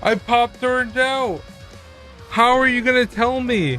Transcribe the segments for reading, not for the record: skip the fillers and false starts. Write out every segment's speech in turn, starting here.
I popped turned out. How are you gonna tell me?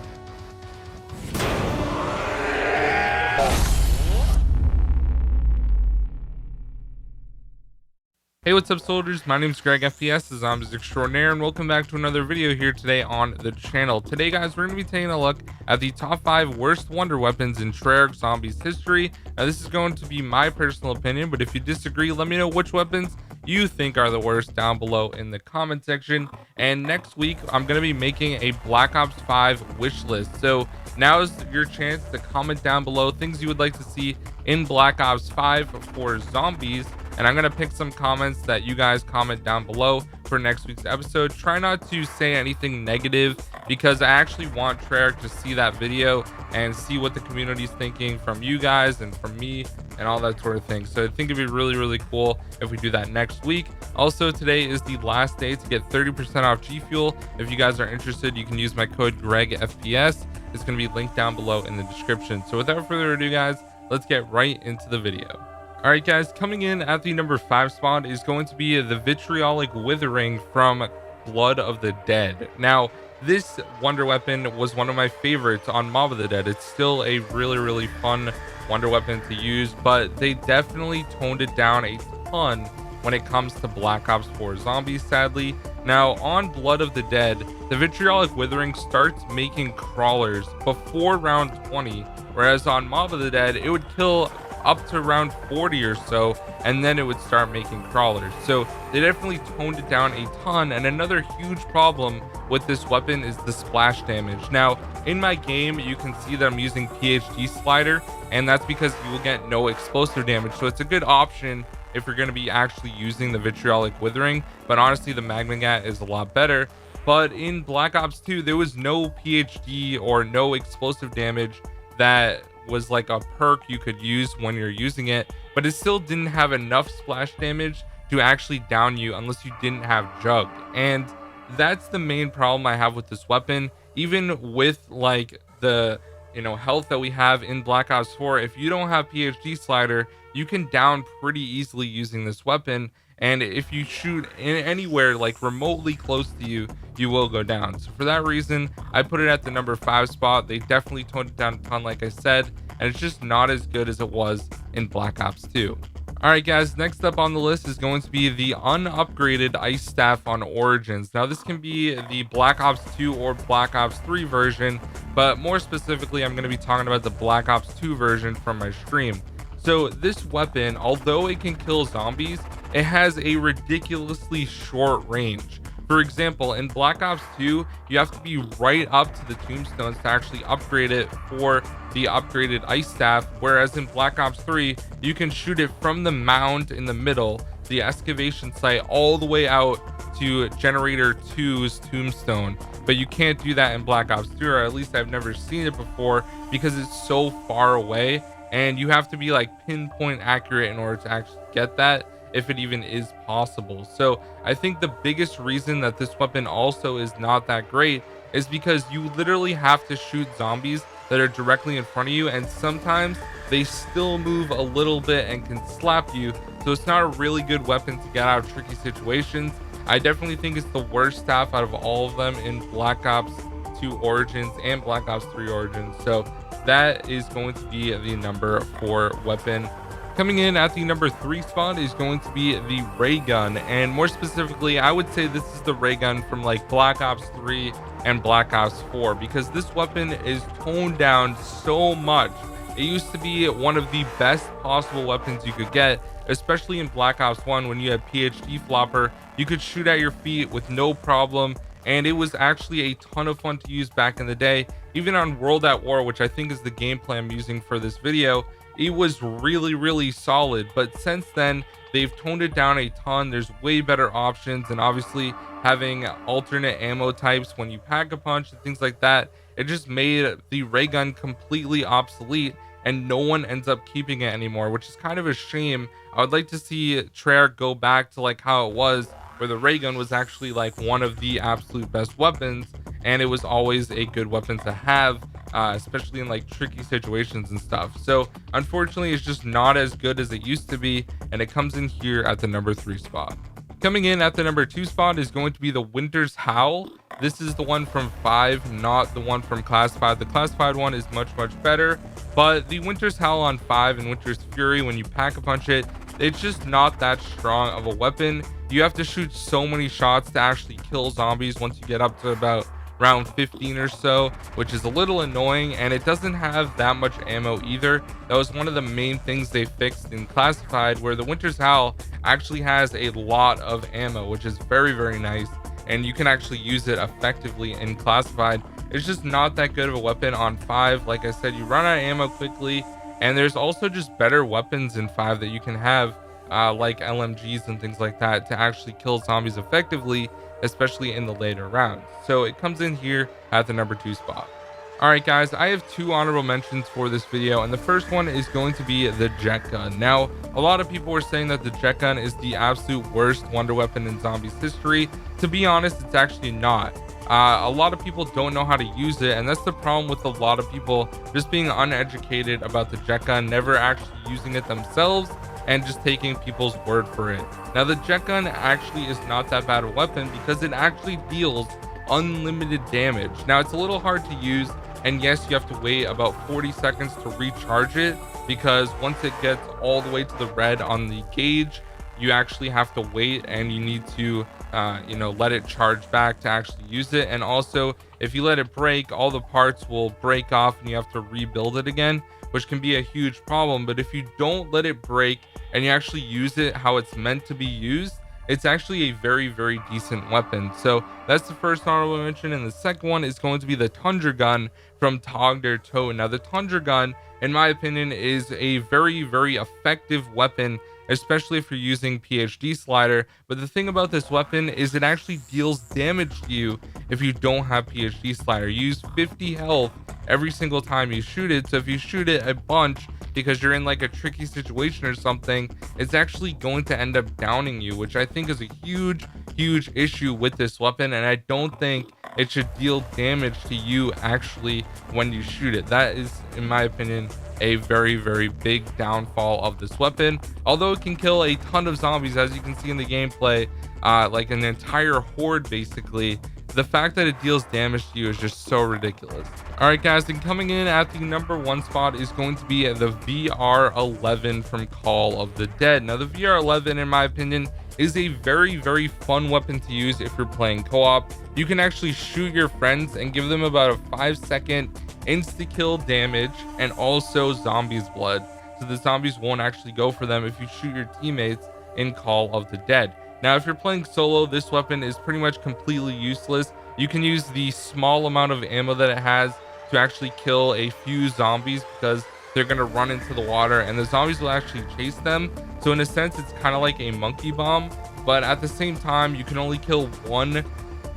Hey, what's up, soldiers? My name is GregFPS, the Zombies Extraordinaire, and welcome back to another video here today on the channel. Today, guys, we're going to be taking a look at the top 5 worst wonder weapons in Treyarch Zombies History. Now, this is going to be my personal opinion, but if you disagree, let me know which weapons you think are the worst down below in the comment section. And next week, I'm going to be making a Black Ops 5 wish list. So now is your chance to comment down below things you would like to see in Black Ops 5 for zombies. And I'm going to pick some comments that you guys comment down below for next week's episode. Try not to say anything negative because I actually want Treyarch to see that video and see what the community is thinking from you guys and from me and all that sort of thing. So I think it'd be really cool if we do that next week. Also, today is the last day to get 30% off G Fuel. If you guys are interested, you can use my code GregFPS. It's going to be linked down below in the description. So without further ado, guys, let's get right into the video. All right, guys, coming in at the number 5 spot is going to be the Vitriolic Withering from Blood of the Dead. Now, this wonder weapon was one of my favorites on Mob of the Dead. It's still a really fun wonder weapon to use, but they definitely toned it down a ton when it comes to Black Ops 4 Zombies, sadly. Now, on Blood of the Dead, the Vitriolic Withering starts making crawlers before round 20, whereas on Mob of the Dead, it would kill up to around 40 or so, and then it would start making crawlers. So they definitely toned it down a ton. And another huge problem with this weapon is the splash damage. Now, in my game, you can see that I'm using PhD slider, and that's because you will get no explosive damage. So it's a good option if you're going to be actually using the Vitriolic Withering, but honestly, the Magmagat is a lot better. But in Black Ops 2, there was no PhD or no explosive damage that was like a perk you could use when you're using it, but it still didn't have enough splash damage to actually down you unless you didn't have Jug. And that's the main problem I have with this weapon. Even with like the health that we have in Black Ops 4, if you don't have PhD slider, you can down pretty easily using this weapon. And if you shoot in anywhere like remotely close to you, you will go down. So for that reason, I put it at the number 5 spot. They definitely toned it down a ton, like I said, and it's just not as good as it was in Black Ops 2. All right, guys, next up on the list is going to be the unupgraded Ice Staff on Origins. Now, this can be the Black Ops 2 or Black Ops 3 version, but more specifically, I'm going to be talking about the Black Ops 2 version from my stream. So this weapon, although it can kill zombies, it has a ridiculously short range. For example, in Black Ops 2, you have to be right up to the tombstones to actually upgrade it for the upgraded Ice Staff, whereas in Black Ops 3, you can shoot it from the mound in the middle, the excavation site, all the way out to Generator 2's tombstone. But you can't do that in Black Ops 3, or at least I've never seen it before, because it's so far away, and you have to be like pinpoint accurate in order to actually get that, if it even is possible. So I think the biggest reason that this weapon also is not that great is because you literally have to shoot zombies that are directly in front of you, and sometimes they still move a little bit and can slap you. So it's not a really good weapon to get out of tricky situations. I definitely think it's the worst staff out of all of them in Black Ops 2 Origins and Black Ops 3 Origins. So that is going to be the number 4 weapon. Coming in at the number 3 spot is going to be the Ray Gun, and more specifically, I would say this is the Ray Gun from like Black Ops 3 and Black Ops 4, because this weapon is toned down so much. It used to be one of the best possible weapons you could get, especially in Black Ops 1 when you had PhD flopper. You could shoot at your feet with no problem, and it was actually a ton of fun to use back in the day. Even on World at War, which I think is the gameplay I'm using for this video, it was really solid. But since then, they've toned it down a ton. There's way better options, and obviously having alternate ammo types when you pack a punch and things like that, it just made the ray gun completely obsolete, and no one ends up keeping it anymore, which is kind of a shame. I would like to see Treyarch go back to like how it was, where the ray gun was actually like one of the absolute best weapons, and it was always a good weapon to have, especially in like tricky situations and stuff. So unfortunately, it's just not as good as it used to be, and it comes in here at the number 3 spot. Coming in at the number 2 spot is going to be the Winter's Howl. This is the one from 5, not the one from Classified. The Classified one is much better, but the Winter's Howl on 5 and Winter's Fury, when you pack a punch it, it's just not that strong of a weapon. You have to shoot so many shots to actually kill zombies once you get up to about round 15 or so, which is a little annoying, and it doesn't have that much ammo either. That was one of the main things they fixed in Classified, where the Winter's Howl actually has a lot of ammo, which is very nice, and you can actually use it effectively in Classified. It's just not that good of a weapon on 5. Like I said, you run out of ammo quickly, and there's also just better weapons in 5 that you can have, like LMGs and things like that, to actually kill zombies effectively, especially in the later rounds. So it comes in here at the number 2 spot. All right, guys, I have 2 honorable mentions for this video, and the first one is going to be the Jet Gun. Now, a lot of people were saying that the Jet Gun is the absolute worst wonder weapon in Zombies history. To be honest, it's actually not. A lot of people don't know how to use it, and that's the problem with a lot of people just being uneducated about the Jet Gun, never actually using it themselves, and just taking people's word for it. Now, the Jet Gun actually is not that bad of a weapon because it actually deals unlimited damage. Now, it's a little hard to use, and yes, you have to wait about 40 seconds to recharge it, because once it gets all the way to the red on the gauge, you actually have to wait, and you need to let it charge back to actually use it. And also, if you let it break, all the parts will break off and you have to rebuild it again, which can be a huge problem. But if you don't let it break and you actually use it how it's meant to be used, it's actually a very decent weapon. So that's the first honorable mention, and the second one is going to be the Tundra Gun from Tog Der Tod. Now, the Tundra Gun, in my opinion, is a very effective weapon, especially if you're using PhD slider. But the thing about this weapon is it actually deals damage to you if you don't have PhD slider. You use 50 health every single time you shoot it, so if you shoot it a bunch because you're in like a tricky situation or something, it's actually going to end up downing you, which I think is a huge issue with this weapon, and I don't think it should deal damage to you actually when you shoot it. That is, in my opinion, a very big downfall of this weapon. Although it can kill a ton of zombies, as you can see in the gameplay, like an entire horde basically, the fact that it deals damage to you is just so ridiculous. All right, guys, and coming in at the number 1 spot is going to be the VR11 from Call of the Dead. Now, the VR11, in my opinion, is a very fun weapon to use if you're playing co-op. You can actually shoot your friends and give them about a 5-second insta-kill damage, and also zombies blood, so the zombies won't actually go for them if you shoot your teammates in Call of the Dead. Now, if you're playing solo, this weapon is pretty much completely useless. You can use the small amount of ammo that it has to actually kill a few zombies, because they're going to run into the water and the zombies will actually chase them. So in a sense, it's kind of like a monkey bomb, but at the same time, you can only kill 1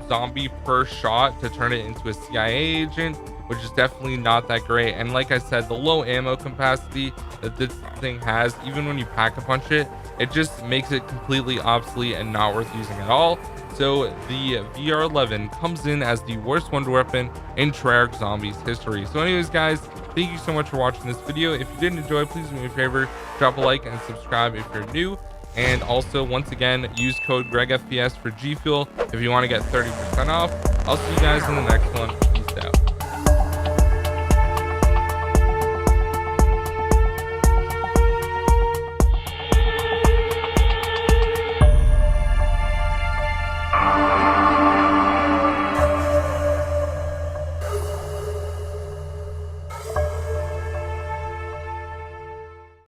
zombie per shot to turn it into a CIA agent, which is definitely not that great. And like I said, the low ammo capacity that this thing has, even when you pack a punch it, it just makes it completely obsolete and not worth using at all. So the VR11 comes in as the worst wonder weapon in Treyarch Zombies history. So anyways, guys, thank you so much for watching this video. If you did enjoy, please do me a favor, drop a like and subscribe if you're new. And also, once again, use code GregFPS for G Fuel if you want to get 30% off. I'll see you guys in the next one.